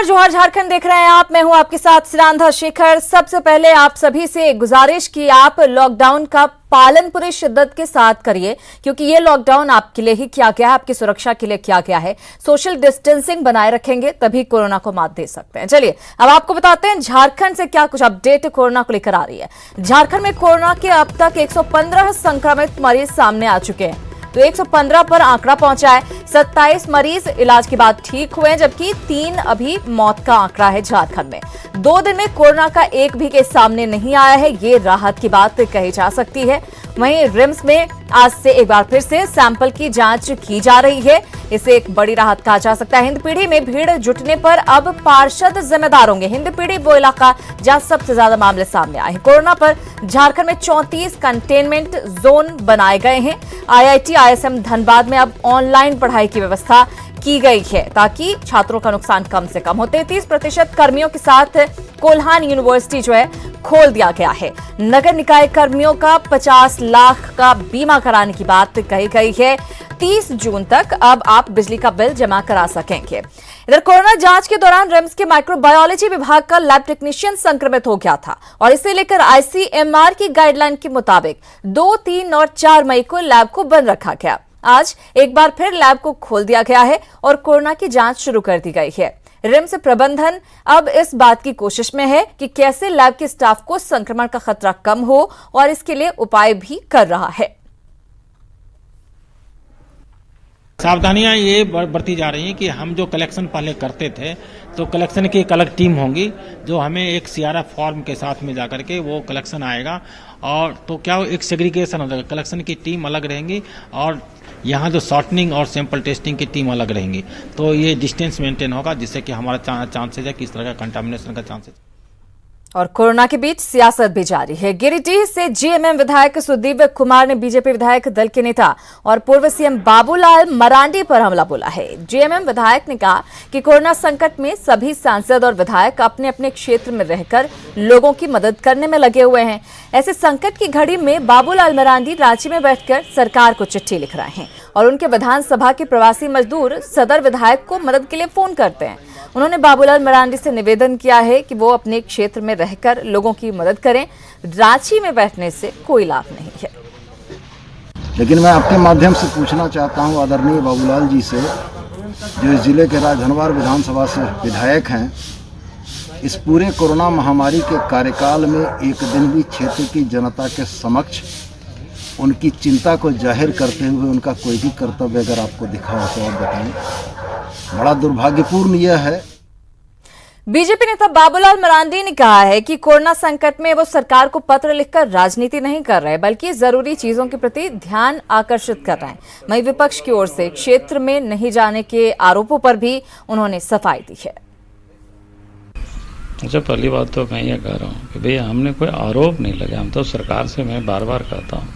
जोहार झारखंड देख रहे हैं आप। मैं हूं आपके साथ सिरांधा शेखर। सबसे पहले आप सभी से गुजारिश की आप लॉकडाउन का पालन पूरी शिद्दत के साथ करिए, क्योंकि ये लॉकडाउन आपके लिए ही किया गया है, आपकी सुरक्षा के लिए किया गया है। सोशल डिस्टेंसिंग बनाए रखेंगे तभी कोरोना को मात दे सकते हैं। चलिए अब आपको बताते हैं झारखंड से क्या कुछ अपडेट कोरोना को लेकर आ रही है। झारखंड में कोरोना के अब तक 115 संक्रमित मरीज सामने आ चुके हैं, तो 115 पर आंकड़ा पहुंचा है। 27 मरीज इलाज के बाद ठीक हुए हैं, जबकि 3 अभी मौत का आंकड़ा है झारखंड में। 2 दिन में कोरोना का एक भी केस सामने नहीं आया है, ये राहत की बात कही जा सकती है। वहीं रिम्स में आज से एक बार फिर से सैंपल की जांच की जा रही है, इसे एक बड़ी राहत कहा जा सकता है। हिंदपीढ़ी में भीड़ जुटने पर अब पार्षद जिम्मेदार होंगे। हिंदपीढ़ी वो इलाका जहां सबसे ज्यादा मामले सामने आए हैं। कोरोना पर झारखंड में 34 कंटेनमेंट जोन बनाए गए हैं। IIT ISM धनबाद में अब ऑनलाइन पढ़ाई की व्यवस्था की गई है, ताकि छात्रों का नुकसान कम से कम हो। 33% कर्मियों के साथ कोल्हान यूनिवर्सिटी जो है खोल दिया गया है। नगर निकाय कर्मियों का 50 लाख का बीमा कराने की बात कही गई है। 30 जून तक अब आप बिजली का बिल जमा करा सकेंगे। इधर कोरोना जांच के दौरान रिम्स के माइक्रोबायोलॉजी विभाग का लैब टेक्नीशियन संक्रमित हो गया था, और इसे लेकर ICMR की गाइडलाइन के मुताबिक 2, 3 और 4 मई को लैब को बंद रखा गया। आज एक बार फिर लैब को खोल दिया गया है और कोरोना की जांच शुरू कर दी गई है। रिम्स प्रबंधन अब इस बात की कोशिश में है कि कैसे लैब के स्टाफ को संक्रमण का खतरा कम हो, और इसके लिए उपाय भी कर रहा है। सावधानियां ये बढ़ती जा रही हैं कि हम जो कलेक्शन पहले करते थे, तो कलेक्शन की एक अलग टीम होंगी जो हमें एक CRF फॉर्म के साथ में जाकर के वो कलेक्शन आएगा, और तो क्या एक सेग्रीगेशन हो जाएगा। कलेक्शन की टीम अलग रहेंगी और यहाँ जो शॉर्टनिंग और सैंपल टेस्टिंग की टीम अलग रहेंगी, तो ये डिस्टेंस मेंटेन होगा, जिससे कि हमारा चांसेज है किस तरह का कंटामिनेशन का चांसेज। और कोरोना के बीच सियासत भी जारी है। गिरिडीह से GMM विधायक सुदीप कुमार ने बीजेपी विधायक दल के नेता और पूर्व CM बाबूलाल मरांडी पर हमला बोला है। GMM विधायक ने कहा कि कोरोना संकट में सभी सांसद और विधायक अपने अपने क्षेत्र में रहकर लोगों की मदद करने में लगे हुए हैं। ऐसे संकट की घड़ी में बाबूलाल मरांडी रांची में बैठकर सरकार को चिट्ठी लिख रहे हैं, और उनके विधानसभा के प्रवासी मजदूर सदर विधायक को मदद के लिए फोन करते हैं। उन्होंने बाबूलाल मरांडी से निवेदन किया है कि वो अपने क्षेत्र में रहकर लोगों की मदद करें। रांची में बैठने से कोई लाभ नहीं है। लेकिन मैं आपके माध्यम से पूछना चाहता हूं आदरणीय बाबूलाल जी से, जो इस जिले के राजधनवार विधानसभा से विधायक हैं, इस पूरे कोरोना महामारी के कार्यकाल में एक दिन भी क्षेत्र की जनता के समक्ष उनकी चिंता को जाहिर करते हुए उनका कोई भी कर्तव्य अगर आपको दिखा हो तो आप बताएं। बड़ा दुर्भाग्यपूर्ण यह है। बीजेपी नेता बाबूलाल मरांडी ने कहा है कि कोरोना संकट में वो सरकार को पत्र लिखकर राजनीति नहीं कर रहे, बल्कि जरूरी चीजों के प्रति ध्यान आकर्षित कर रहे हैं। वहीं विपक्ष की ओर से क्षेत्र में नहीं जाने के आरोपों पर भी उन्होंने सफाई दी है। अच्छा, पहली बात तो मैं ये कह रहा हूँ कि भैया हमने कोई आरोप नहीं लगा। हम तो सरकार से मैं बार बार कहता हूँ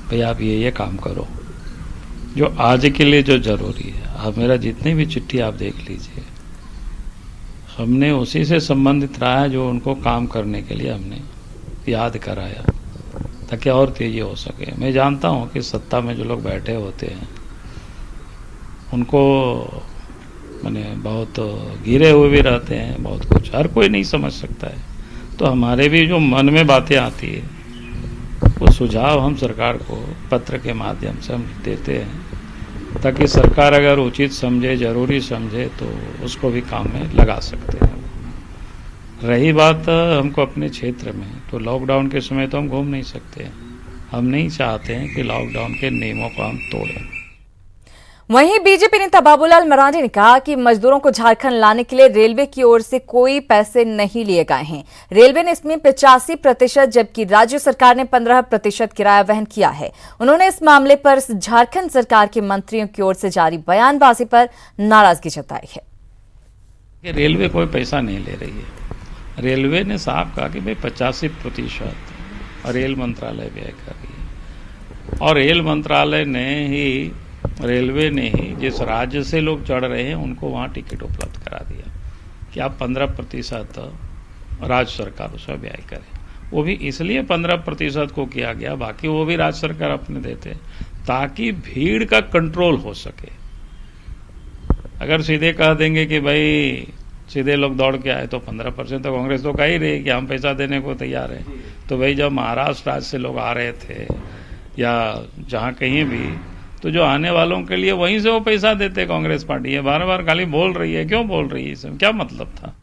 भैया आप ये काम करो जो आज के लिए जो जरूरी है। आप मेरा जितनी भी चिट्ठी आप देख लीजिए, हमने उसी से संबंधित रहा है जो उनको काम करने के लिए हमने याद कराया, ताकि और तेजी हो सके। मैं जानता हूँ कि सत्ता में जो लोग बैठे होते हैं उनको माने बहुत गिरे हुए भी रहते हैं, बहुत कुछ हर कोई नहीं समझ सकता है। तो हमारे भी जो मन में बातें आती है वो सुझाव हम सरकार को पत्र के माध्यम से हम देते हैं, ताकि सरकार अगर उचित समझे, जरूरी समझे तो उसको भी काम में लगा सकते हैं। रही बात हमको अपने क्षेत्र में, तो लॉकडाउन के समय तो हम घूम नहीं सकते। हम नहीं चाहते हैं कि लॉकडाउन के नियमों को हम तोड़ें। वहीं बीजेपी नेता बाबूलाल मरांडी ने कहा कि मजदूरों को झारखंड लाने के लिए रेलवे की ओर से कोई पैसे नहीं लिए गए हैं। रेलवे ने इसमें 85%, जबकि राज्य सरकार ने 15% किराया वहन किया है। उन्होंने इस मामले पर झारखंड सरकार के मंत्रियों की ओर से जारी बयानबाजी पर नाराजगी जताई है। रेलवे कोई पैसा नहीं ले रही है। रेलवे ने साफ कहा कि भाई 85% रेल मंत्रालय व्यय कर रही है, और रेल मंत्रालय ने ही, रेलवे ने ही जिस राज्य से लोग चढ़ रहे हैं उनको वहाँ टिकट उपलब्ध करा दिया कि आप 15% राज्य सरकार उसका व्यय करें। वो भी इसलिए 15% को किया गया, बाकी वो भी राज्य सरकार अपने देते, ताकि भीड़ का कंट्रोल हो सके। अगर सीधे कह देंगे कि भाई सीधे लोग दौड़ के आए तो 15% तो कांग्रेस तो कह ही रही कि हम पैसा देने को तैयार हैं। तो भाई जब महाराष्ट्र राज्य से लोग आ रहे थे या जहाँ कहीं भी, तो जो आने वालों के लिए वहीं से वो पैसा देते कांग्रेस पार्टी। ये बार बार खाली बोल रही है, क्यों बोल रही है, इसमें क्या मतलब था?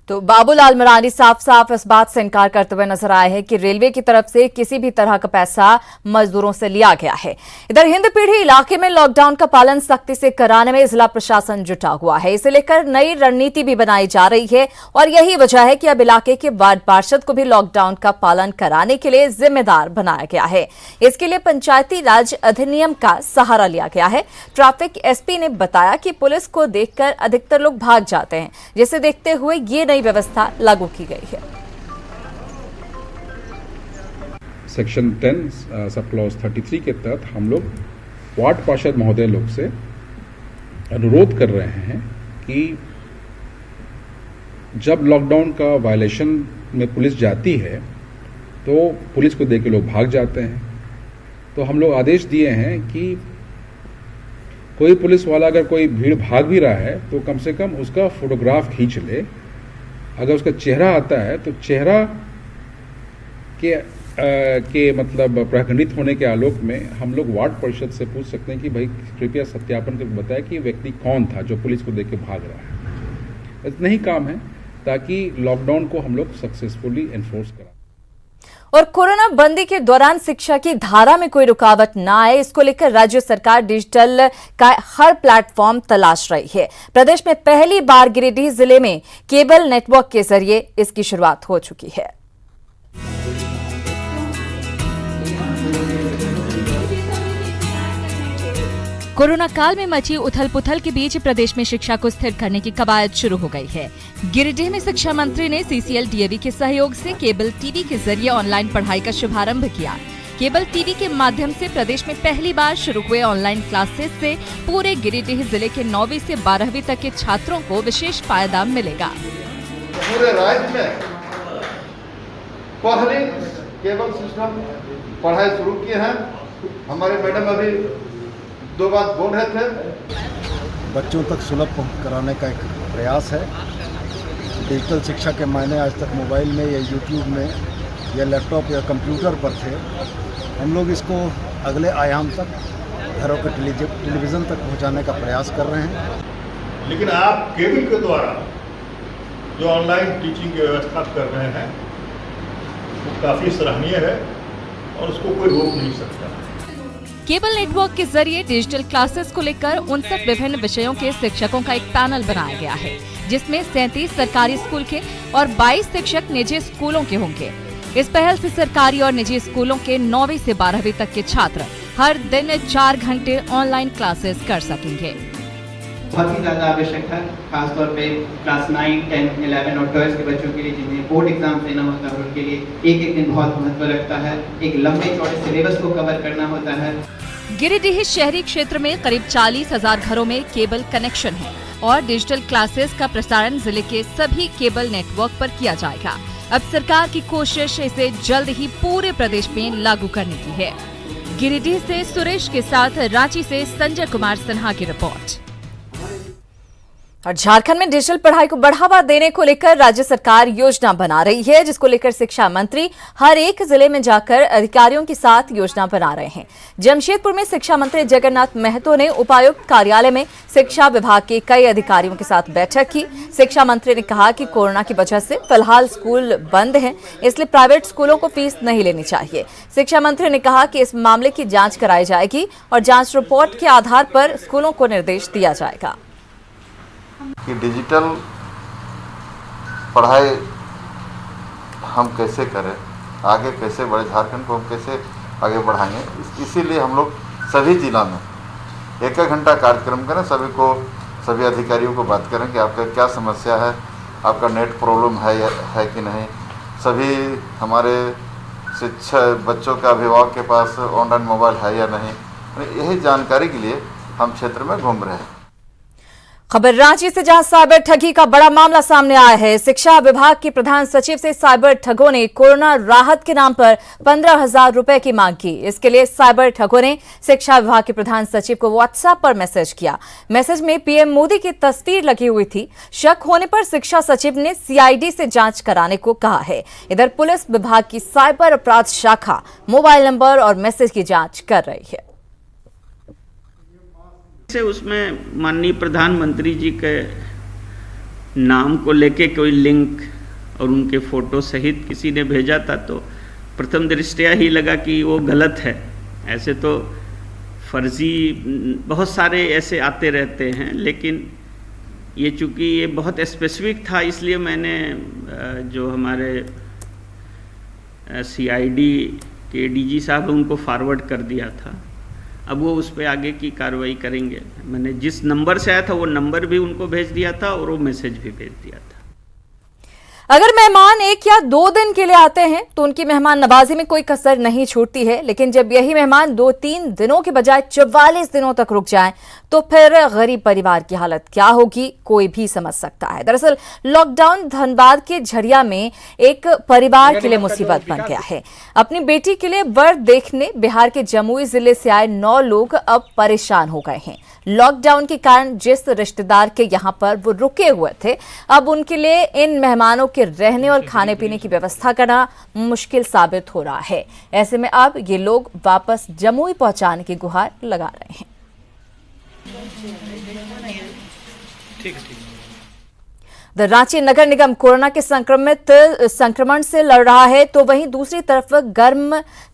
तो बाबूलाल मरांडी साफ साफ इस बात से इनकार करते हुए नजर आए हैं कि रेलवे की तरफ से किसी भी तरह का पैसा मजदूरों से लिया गया है। इधर हिंदपीढ़ी इलाके में लॉकडाउन का पालन सख्ती से कराने में जिला प्रशासन जुटा हुआ है। इसे लेकर नई रणनीति भी बनाई जा रही है और यही वजह है कि अब इलाके के वार्ड पार्षद को भी लॉकडाउन का पालन कराने के लिए जिम्मेदार बनाया गया है। इसके लिए पंचायती राज अधिनियम का सहारा लिया गया है। ट्रैफिक एसपी ने बताया कि पुलिस को देखकर अधिकतर लोग भाग जाते हैं, जिसे देखते हुए ये व्यवस्था लागू की गई है। सेक्शन 10 सब क्लॉज 33 के तहत हम लोग वार्ड पार्षद महोदय लोग से अनुरोध कर रहे हैं कि जब लॉकडाउन का वायलेशन में पुलिस जाती है तो पुलिस को देख के लोग भाग जाते हैं। तो हम लोग आदेश दिए हैं कि कोई पुलिस वाला अगर कोई भीड़ भाग भी रहा है तो कम से कम उसका फोटोग्राफ खींच ले। अगर उसका चेहरा आता है तो चेहरा के मतलब प्रखंडित होने के आलोक में हम लोग वार्ड परिषद से पूछ सकते हैं कि भाई कृपया सत्यापन करके बताएं कि व्यक्ति कौन था जो पुलिस को देख के भाग रहा है। इतना ही काम है ताकि लॉकडाउन को हम लोग सक्सेसफुली एनफोर्स करा। और कोरोना बंदी के दौरान शिक्षा की धारा में कोई रुकावट न आए, इसको लेकर राज्य सरकार डिजिटल का हर प्लेटफॉर्म तलाश रही है। प्रदेश में पहली बार गिरिडीह जिले में केबल नेटवर्क के जरिए इसकी शुरुआत हो चुकी है। कोरोना काल में मची उथल पुथल के बीच प्रदेश में शिक्षा को स्थिर करने की कवायद शुरू हो गई है। गिरिडीह में शिक्षा मंत्री ने सीसीएल डीएवी के सहयोग से केबल टीवी के जरिए ऑनलाइन पढ़ाई का शुभारंभ किया। केबल टीवी के माध्यम से प्रदेश में पहली बार शुरू हुए ऑनलाइन क्लासेस से पूरे गिरिडीह जिले के 9वीं से 12वीं तक के छात्रों को विशेष फायदा मिलेगा। पूरे राज्य में पहले केबल सिस्टम पढ़ाई शुरू किए हैं। हमारे मैडम अभी 2 बात बोल रहे थे। बच्चों तक सुलभ कराने का एक प्रयास है। डिजिटल शिक्षा के मायने आज तक मोबाइल में या यूट्यूब में या लैपटॉप या कंप्यूटर पर थे। हम लोग इसको अगले आयाम तक घरों के टेलीविज़न तक पहुंचाने का प्रयास कर रहे हैं। लेकिन आप केबल के द्वारा जो ऑनलाइन टीचिंग की व्यवस्था कर रहे हैं वो काफ़ी सराहनीय है और उसको कोई रोक नहीं सकता। केबल नेटवर्क के जरिए डिजिटल क्लासेस को लेकर 59 विभिन्न विषयों के शिक्षकों का एक पैनल बनाया गया है, जिसमें 37 सरकारी स्कूल के और 22 शिक्षक निजी स्कूलों के होंगे। इस पहल से सरकारी और निजी स्कूलों के 9वीं से 12वीं तक के छात्र हर दिन 4 घंटे ऑनलाइन क्लासेस कर सकेंगे। बहुत ही ज्यादा आवश्यक है, खासतौर पे क्लास 9, 10, 11 और 12 के बच्चों के लिए जिन्हें बोर्ड एग्जाम देना होता है उनके लिए एक दिन बहुत महत्व रखता है। एक लंबे चौड़े सिलेबस को कवर करना होता है। गिरिडीह शहरी क्षेत्र में करीब 40,000 घरों में केबल कनेक्शन है और डिजिटल क्लासेस का प्रसारण जिले के सभी केबल नेटवर्क पर किया जाएगा। अब सरकार की कोशिश इसे जल्द ही पूरे प्रदेश में लागू करने की है। गिरिडीह से सुरेश के साथ रांची से संजय कुमार सिन्हा की रिपोर्ट। और झारखंड में डिजिटल पढ़ाई को बढ़ावा देने को लेकर राज्य सरकार योजना बना रही है, जिसको लेकर शिक्षा मंत्री हर एक जिले में जाकर अधिकारियों के साथ योजना बना रहे हैं। जमशेदपुर में शिक्षा मंत्री जगन्नाथ महतो ने उपायुक्त कार्यालय में शिक्षा विभाग के कई अधिकारियों के साथ बैठक की। शिक्षा मंत्री ने कहा कि कोरोना की वजह से फिलहाल स्कूल बंद हैं, इसलिए प्राइवेट स्कूलों को फीस नहीं लेनी चाहिए। शिक्षा मंत्री ने कहा कि इस मामले की जांच कराई जाएगी और जांच रिपोर्ट के आधार पर स्कूलों को निर्देश दिया जाएगा कि डिजिटल पढ़ाई हम कैसे करें, आगे कैसे बढ़े, झारखंड को हम कैसे आगे बढ़ाएंगे। इसीलिए हम लोग सभी जिला में 1-1 घंटा कार्यक्रम करें, सभी अधिकारियों को बात करें कि आपका क्या समस्या है, आपका नेट प्रॉब्लम है कि नहीं। सभी हमारे शिक्षक बच्चों का अभिभावक के पास ऑनलाइन मोबाइल है या नहीं। यही जानकारी के लिए हम क्षेत्र में घूम रहे हैं। खबर रांची से, जहां साइबर ठगी का बड़ा मामला सामने आया है। शिक्षा विभाग के प्रधान सचिव से साइबर ठगों ने कोरोना राहत के नाम पर 15,000 रुपए की मांग की। इसके लिए साइबर ठगों ने शिक्षा विभाग के प्रधान सचिव को व्हाट्सएप पर मैसेज किया। मैसेज में पीएम मोदी की तस्वीर लगी हुई थी। शक होने पर शिक्षा सचिव ने सीआईडी से जांच कराने को कहा है। इधर पुलिस विभाग की साइबर अपराध शाखा मोबाइल नंबर और मैसेज की जांच कर रही है। से उसमें माननीय प्रधानमंत्री जी के नाम को लेके कोई लिंक और उनके फोटो सहित किसी ने भेजा था, तो प्रथम दृष्टया ही लगा कि वो गलत है। ऐसे तो फर्जी बहुत सारे ऐसे आते रहते हैं, लेकिन ये चूँकि ये बहुत स्पेसिफिक था, इसलिए मैंने जो हमारे सीआईडी के डीजी साहब उनको फॉरवर्ड कर दिया था। अब वो उस पर आगे की कार्रवाई करेंगे। मैंने जिस नंबर से आया था वो नंबर भी उनको भेज दिया था और वो मैसेज भी भेज दिया था। अगर मेहमान 1 या 2 दिन के लिए आते हैं तो उनकी मेहमान नवाजी में कोई कसर नहीं छूटती है, लेकिन जब यही मेहमान 2-3 दिनों के बजाय 44 दिनों तक रुक जाएं तो फिर गरीब परिवार की हालत क्या होगी, कोई भी समझ सकता है। दरअसल लॉकडाउन धनबाद के झरिया में एक परिवार के लिए मुसीबत बन गया है। अपनी बेटी के लिए वर देखने बिहार के जमुई जिले से आए 9 लोग अब परेशान हो गए हैं। लॉकडाउन के कारण जिस रिश्तेदार के यहां पर वो रुके हुए थे, अब उनके लिए इन मेहमानों के रहने और खाने पीने की व्यवस्था करना मुश्किल साबित हो रहा है। ऐसे में अब ये लोग वापस जमुई पहुंचाने की गुहार लगा रहे हैं। रांची नगर निगम कोरोना के संक्रमण से लड़ रहा है, तो वहीं दूसरी तरफ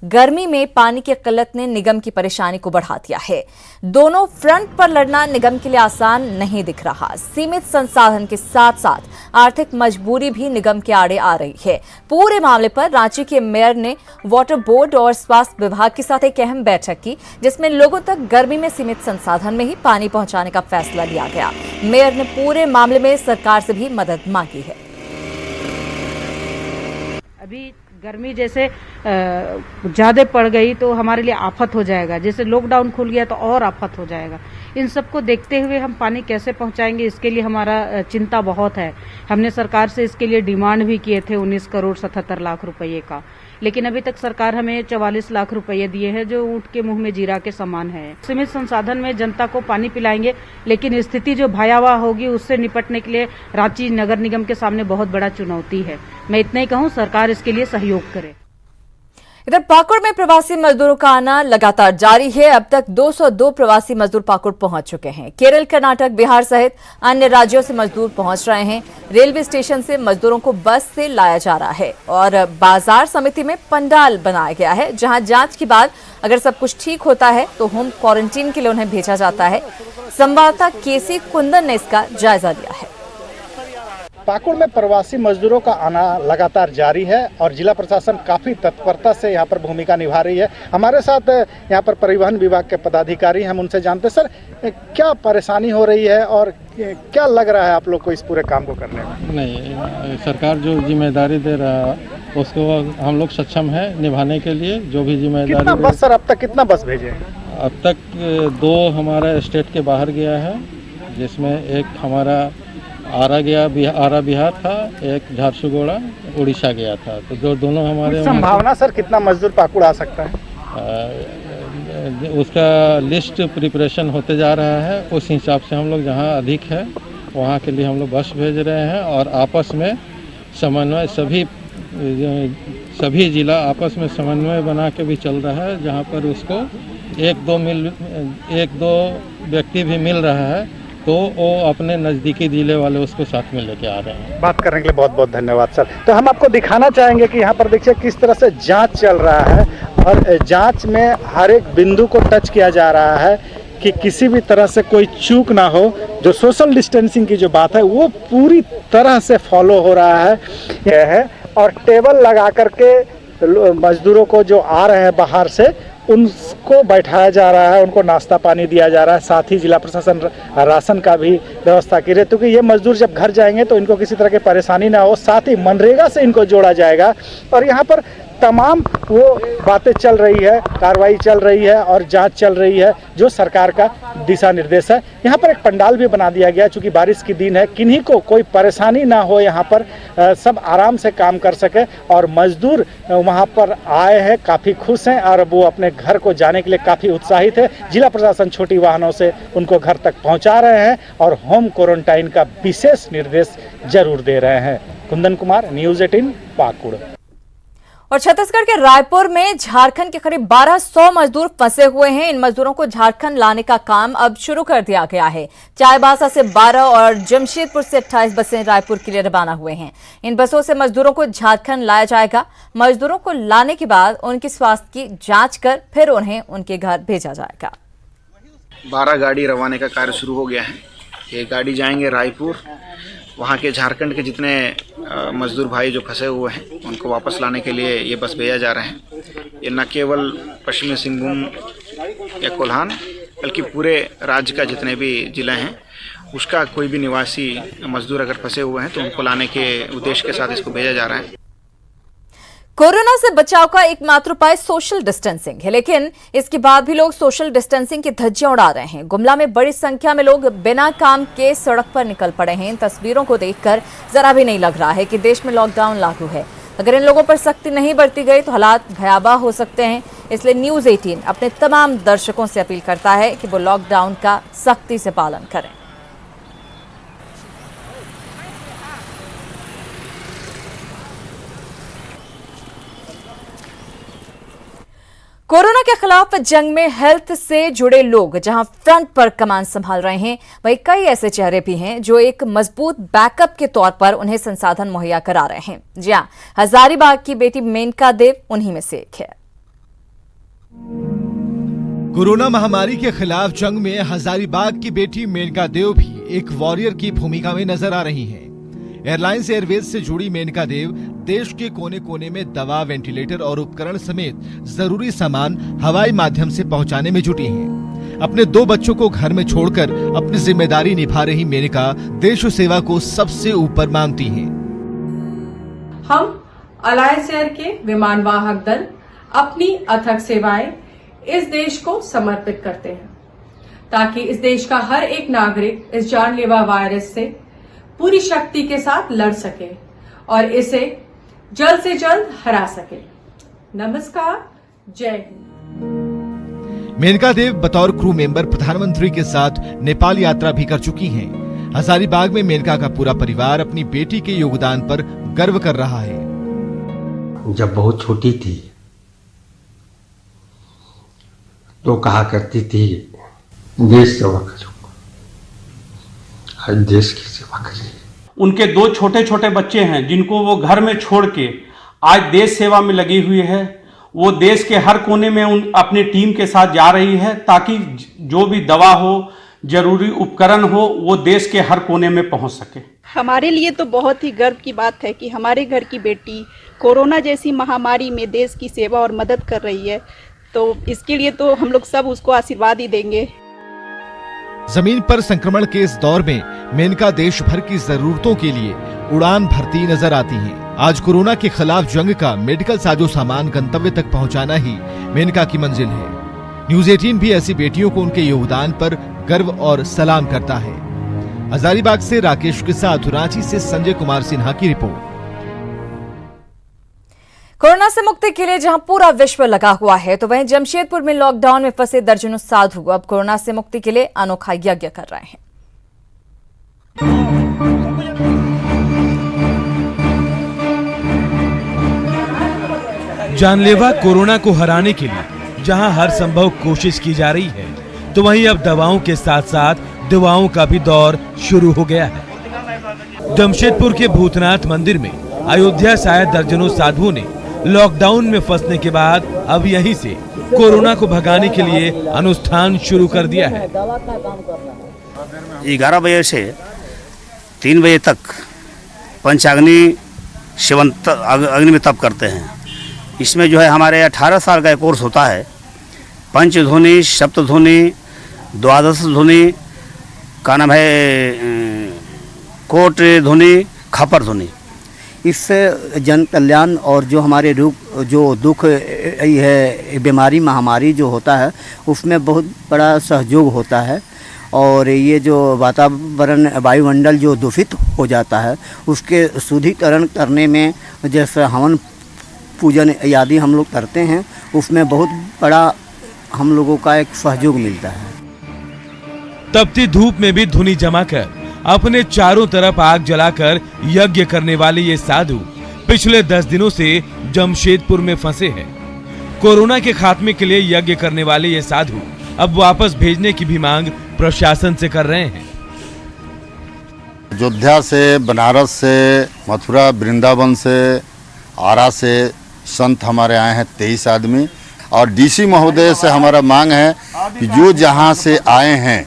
गर्मी में पानी की किल्लत ने निगम की परेशानी को बढ़ा दिया है। दोनों फ्रंट पर लड़ना निगम के लिए आसान नहीं दिख रहा। सीमित संसाधन के साथ साथ आर्थिक मजबूरी भी निगम के आड़े आ रही है। पूरे मामले पर रांची के मेयर ने वाटर बोर्ड और स्वास्थ्य विभाग के साथ एक अहम बैठक की, जिसमें लोगों तक गर्मी में सीमित संसाधन में ही पानी पहुंचाने का फैसला लिया गया। मेयर ने पूरे मामले में सरकार से भी मदद मांगी है। अभी गर्मी जैसे ज़्यादा पड़ गई तो हमारे लिए आफत हो जाएगा, जैसे लॉकडाउन खुल गया तो और आफत हो जाएगा। इन सबको देखते हुए हम पानी कैसे पहुंचाएंगे, इसके लिए हमारा चिंता बहुत है। हमने सरकार से इसके लिए डिमांड भी किए थे 19 करोड़ 77 लाख रुपये का, लेकिन अभी तक सरकार हमें 44 लाख रुपये दिए हैं, जो ऊंट के मुंह में जीरा के समान है। सीमित संसाधन में जनता को पानी पिलाएंगे, लेकिन स्थिति जो भयावह होगी उससे निपटने के लिए रांची नगर निगम के सामने बहुत बड़ा चुनौती है। मैं इतना ही कहूँ, सरकार इसके लिए सहयोग करे। इधर पाकुड़ में प्रवासी मजदूरों का आना लगातार जारी है। अब तक 202 प्रवासी मजदूर पाकुड़ पहुंच चुके हैं। केरल, कर्नाटक, बिहार सहित अन्य राज्यों से मजदूर पहुंच रहे हैं। रेलवे स्टेशन से मजदूरों को बस से लाया जा रहा है और बाजार समिति में पंडाल बनाया गया है, जहां जांच के बाद अगर सब कुछ ठीक होता है तो होम क्वारंटीन के लिए उन्हें भेजा जाता है। संवाददाता केसी कुंदन ने इसका जायजा लिया है। पाकुड़ में प्रवासी मजदूरों का आना लगातार जारी है और जिला प्रशासन काफ़ी तत्परता से यहाँ पर भूमिका निभा रही है। हमारे साथ यहाँ पर परिवहन विभाग के पदाधिकारी, हम उनसे जानते हैं, सर क्या परेशानी हो रही है और क्या लग रहा है आप लोग को इस पूरे काम को करने में? नहीं, सरकार जो जिम्मेदारी दे रहा है उसको हम लोग सक्षम है निभाने के लिए। जो भी जिम्मेदारी। कितना बस सर, अब तक कितना बस भेजे? अब तक 2 हमारा स्टेट के बाहर गया है, जिसमें एक हमारा आरा बिहार था, एक झारसुगुड़ा उड़ीसा गया था। तो जो दोनों हमारे संभावना सर कितना मजदूर पाकुड़ आ सकता है? उसका लिस्ट प्रिपरेशन होते जा रहा है। उस हिसाब से हम लोग जहां अधिक है वहां के लिए हम लोग बस भेज रहे हैं और आपस में समन्वय सभी जिला आपस में समन्वय बना के भी चल रहा है। जहां पर उसको एक दो व्यक्ति भी मिल रहा है तो वो अपने नज़दीकी जिले वाले उसको साथ में लेके आ रहे हैं। बात करने के लिए बहुत बहुत धन्यवाद सर। तो हम आपको दिखाना चाहेंगे कि यहाँ पर देखिए किस तरह से जांच चल रहा है और जांच में हर एक बिंदु को टच किया जा रहा है कि किसी भी तरह से कोई चूक ना हो। जो सोशल डिस्टेंसिंग की जो बात है वो पूरी तरह से फॉलो हो रहा है। यह है और टेबल लगा करके मजदूरों को जो आ रहे हैं बाहर से उनको बैठाया जा रहा है, उनको नाश्ता पानी दिया जा रहा है। साथ ही जिला प्रशासन राशन का भी व्यवस्था की रही, क्योंकि ये मजदूर जब घर जाएंगे तो इनको किसी तरह की परेशानी ना हो। साथ ही मनरेगा से इनको जोड़ा जाएगा और यहाँ पर तमाम वो बातें चल रही है, कार्रवाई चल रही है और जांच चल रही है जो सरकार का दिशा निर्देश है। यहाँ पर एक पंडाल भी बना दिया गया चूँकि बारिश की दिन है, किन्हीं को कोई परेशानी ना हो, यहाँ पर सब आराम से काम कर सके। और मजदूर वहाँ पर आए हैं, काफ़ी खुश हैं और वो अपने घर को जाने के लिए काफ़ी उत्साहित है। जिला प्रशासन छोटी वाहनों से उनको घर तक पहुँचा रहे हैं और होम क्वारंटाइन का विशेष निर्देश जरूर दे रहे हैं। कुंदन कुमार, न्यूज़ 18 पाकुड़। और छत्तीसगढ़ के रायपुर में झारखंड के करीब 1200 मजदूर फंसे हुए हैं। इन मजदूरों को झारखंड लाने का काम अब शुरू कर दिया गया है। चाईबासा से 12 और जमशेदपुर से 28 बसें रायपुर के लिए रवाना हुए हैं। इन बसों से मजदूरों को झारखंड लाया जाएगा। मजदूरों को लाने के बाद उनके स्वास्थ्य की जांच कर फिर उन्हें उनके घर भेजा जाएगा। 12 गाड़ी रवाने का कार्य शुरू हो गया है। ये गाड़ी जाएंगे रायपुर, वहाँ के झारखंड के जितने मजदूर भाई जो फंसे हुए हैं उनको वापस लाने के लिए ये बस भेजा जा रहे हैं। ये न केवल पश्चिमी सिंहभूम या कोल्हान बल्कि पूरे राज्य का जितने भी जिले हैं उसका कोई भी निवासी मजदूर अगर फंसे हुए हैं तो उनको लाने के उद्देश्य के साथ इसको भेजा जा रहा है। कोरोना से बचाव का एकमात्र उपाय सोशल डिस्टेंसिंग है, लेकिन इसके बाद भी लोग सोशल डिस्टेंसिंग की धज्जियां उड़ा रहे हैं। गुमला में बड़ी संख्या में लोग बिना काम के सड़क पर निकल पड़े हैं। इन तस्वीरों को देखकर जरा भी नहीं लग रहा है कि देश में लॉकडाउन लागू है। अगर इन लोगों पर सख्ती नहीं बरती गई तो हालात भयावह हो सकते हैं। इसलिए न्यूज़ 18 अपने तमाम दर्शकों से अपील करता है कि वो लॉकडाउन का सख्ती से पालन करें। कोरोना के खिलाफ जंग में हेल्थ से जुड़े लोग जहां फ्रंट पर कमान संभाल रहे हैं, वहीं कई ऐसे चेहरे भी हैं जो एक मजबूत बैकअप के तौर पर उन्हें संसाधन मुहैया करा रहे हैं। जी हां, हजारीबाग की बेटी मेनका देव उन्हीं में से एक है। कोरोना महामारी के खिलाफ जंग में हजारीबाग की बेटी मेनका देव भी एक वॉरियर की भूमिका में नजर आ रही हैं। एयरलाइंस एयरवेज से जुड़ी मेनका देव देश के कोने कोने में दवा, वेंटिलेटर और उपकरण समेत जरूरी सामान हवाई माध्यम से पहुंचाने में जुटी हैं। अपने 2 बच्चों को घर में छोड़कर अपनी जिम्मेदारी निभा रही मेनका देश सेवा को सबसे ऊपर मानती हैं। हम अलायंस एयर के विमानवाहक दल अपनी अथक सेवाएं इस देश को समर्पित करते हैं ताकि इस देश का हर एक नागरिक इस जानलेवा वायरस से पूरी शक्ति के साथ लड़ सके और इसे जल्द से जल्द हरा सके। नमस्कार, जय हिंद। मेनका देव बतौर क्रू मेंबर प्रधानमंत्री के साथ नेपाल यात्रा भी कर चुकी हैं। हजारीबाग में मेनका का पूरा परिवार अपनी बेटी के योगदान पर गर्व कर रहा है। जब बहुत छोटी थी तो कहा करती थी देश सेवा करूंगा, आज देश की सेवा करिए। उनके 2 छोटे छोटे बच्चे हैं जिनको वो घर में छोड़ के आज देश सेवा में लगी हुई है। वो देश के हर कोने में अपनी टीम के साथ जा रही है ताकि जो भी दवा हो, जरूरी उपकरण हो, वो देश के हर कोने में पहुंच सके। हमारे लिए तो बहुत ही गर्व की बात है कि हमारे घर की बेटी कोरोना जैसी महामारी में देश की सेवा और मदद कर रही है, तो इसके लिए तो हम लोग सब उसको आशीर्वाद ही देंगे। जमीन पर संक्रमण के इस दौर में मेनका देश भर की जरूरतों के लिए उड़ान भरती नजर आती हैं। आज कोरोना के खिलाफ जंग का मेडिकल साजो सामान गंतव्य तक पहुंचाना ही मेनका की मंजिल है। न्यूज़ 18 भी ऐसी बेटियों को उनके योगदान पर गर्व और सलाम करता है। हजारीबाग से राकेश के साथ रांची से संजय कुमार सिन्हा की रिपोर्ट। कोरोना से मुक्ति के लिए जहां पूरा विश्व लगा हुआ है, तो वहीं जमशेदपुर में लॉकडाउन में फंसे दर्जनों साधु अब कोरोना से मुक्ति के लिए अनोखा यज्ञ कर रहे हैं। जानलेवा कोरोना को हराने के लिए जहां हर संभव कोशिश की जा रही है, तो वहीं अब दवाओं के साथ साथ दुआओं का भी दौर शुरू हो गया है। जमशेदपुर के भूतनाथ मंदिर में अयोध्या से आए दर्जनों साधुओं ने लॉकडाउन में फंसने के बाद अब यहीं से कोरोना को भगाने के लिए अनुष्ठान शुरू कर दिया है। 11 बजे से 3 बजे तक पंचाग्नि शिवन अग्नि में तप करते हैं। इसमें जो है हमारे 18 साल का कोर्स होता है। पंचध्वनि, सप्तध्वनि, द्वादश ध्वनि का नाम है कोट ध्वनि, खपर ध्वनि। इससे जन कल्याण और जो हमारे रोग जो दुख है बीमारी महामारी जो होता है उसमें बहुत बड़ा सहयोग होता है। और ये जो वातावरण वायुमंडल जो दूषित हो जाता है उसके शुद्धिकरण करने में जैसे हवन पूजन आदि हम लोग करते हैं उसमें बहुत बड़ा हम लोगों का एक सहयोग मिलता है। तपती धूप में भी धुनी जमाकर अपने चारों तरफ आग जलाकर यज्ञ करने वाले ये साधु पिछले 10 दिनों से जमशेदपुर में फंसे हैं। कोरोना के खात्मे के लिए यज्ञ करने वाले ये साधु अब वापस भेजने की भी मांग प्रशासन से कर रहे हैं। अयोध्या से, बनारस से, मथुरा, वृंदावन से, आरा से संत हमारे आए हैं 23 आदमी। और डीसी महोदय से हमारा मांग है कि जो जहां से आए हैं,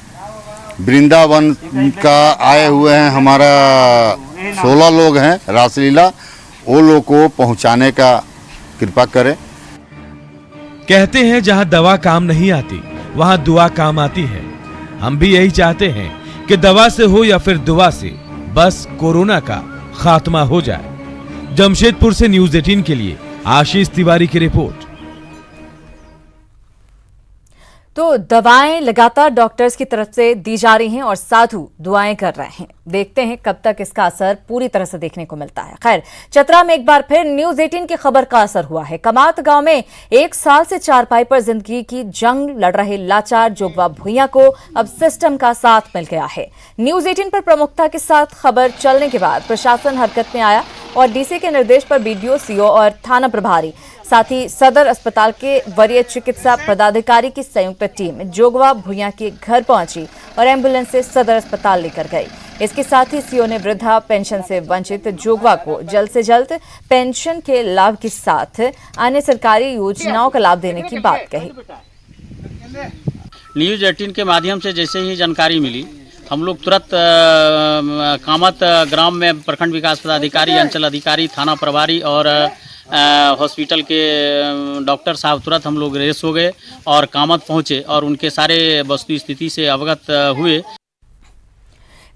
वृंदावन का आए हुए हैं हमारा 16 लोग हैं रासलीला, वो लोग को पहुंचाने का कृपा करें। कहते हैं जहां दवा काम नहीं आती वहां दुआ काम आती है। हम भी यही चाहते हैं कि दवा से हो या फिर दुआ से बस कोरोना का खात्मा हो जाए। जमशेदपुर से न्यूज़ 18 के लिए आशीष तिवारी की रिपोर्ट। तो दवाएं लगातार डॉक्टर्स की तरफ से दी जा रही हैं और साधु दुआएं कर रहे हैं। देखते हैं कब तक इसका असर पूरी तरह से देखने को मिलता है। खैर, चतरा में एक बार फिर न्यूज़ 18 की खबर का असर हुआ है। कमात गांव में 1 साल से चारपाई पर जिंदगी की जंग लड़ रहे लाचार जोगवा भुइयां को अब सिस्टम का साथ मिल गया है। न्यूज़ 18 पर प्रमुखता के साथ खबर चलने के बाद प्रशासन हरकत में आया और डीसी के निर्देश पर बीडीओ, सीओ और थाना प्रभारी साथ ही सदर अस्पताल के वरीय चिकित्सा पदाधिकारी की संयुक्त टीम जोगवा भुइयां के घर पहुंची और एम्बुलेंस से सदर अस्पताल लेकर गई। इसके साथ ही सीओ ने वृद्धा पेंशन से वंचित जोगवा को जल्द से जल्द पेंशन के लाभ के साथ अन्य सरकारी योजनाओं का लाभ देने की बात कही। न्यूज़ 18 के माध्यम से जैसे ही जानकारी मिली, हम लोग तुरंत कामत ग्राम में प्रखंड विकास पदाधिकारी, अंचल अधिकारी, थाना प्रभारी और हॉस्पिटल के डॉक्टर साहब तुरंत हम लोग रेस हो गए और कामत पहुंचे और उनके सारे वस्तु स्थिति से अवगत हुए।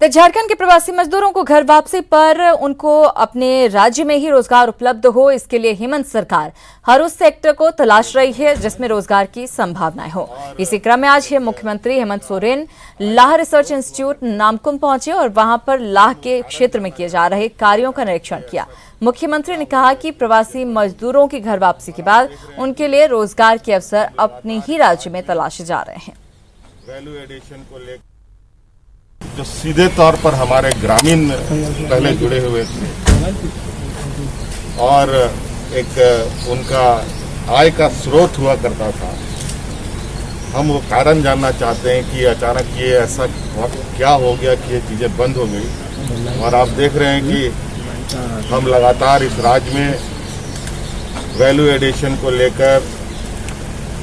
झारखंड के प्रवासी मजदूरों को घर वापसी पर उनको अपने राज्य में ही रोजगार उपलब्ध हो, इसके लिए हेमंत सरकार हर उस सेक्टर को तलाश रही है जिसमें रोजगार की संभावनाएं हो। इसी क्रम में आज मुख्यमंत्री हेमंत सोरेन लाह रिसर्च इंस्टीट्यूट नामकुम पहुंचे और वहां पर लाह के क्षेत्र में किए जा रहे कार्यों का निरीक्षण किया। मुख्यमंत्री ने कहा कि प्रवासी मजदूरों की घर वापसी के बाद उनके लिए रोजगार के अवसर अपने ही राज्य में तलाशे जा रहे हैं। वैल्यू एडिशन को लेकर जो सीधे तौर पर हमारे ग्रामीण पहले जुड़े हुए थे और एक उनका आय का स्रोत हुआ करता था, हम वो कारण जानना चाहते हैं कि अचानक ये ऐसा क्या हो गया कि ये चीज़ें बंद हो गई। और आप देख रहे हैं कि हम लगातार इस राज्य में वैल्यू एडिशन को लेकर,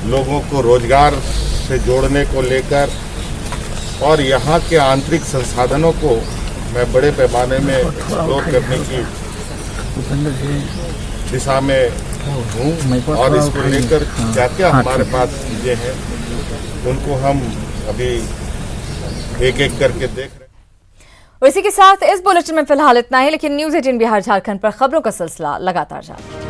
लोगों को रोजगार से जोड़ने को लेकर और यहाँ के आंतरिक संसाधनों को मैं बड़े पैमाने में एक्सप्लोर करने की दिशा में हूँ और इसको लेकर क्या क्या हमारे पास चीज़ें हैं उनको हम अभी एक एक करके देख रहे हैं। इसी के साथ इस बुलेटिन में फिलहाल इतना ही, लेकिन न्यूज़ 18 बिहार झारखंड पर खबरों का सिलसिला लगातार जारी है।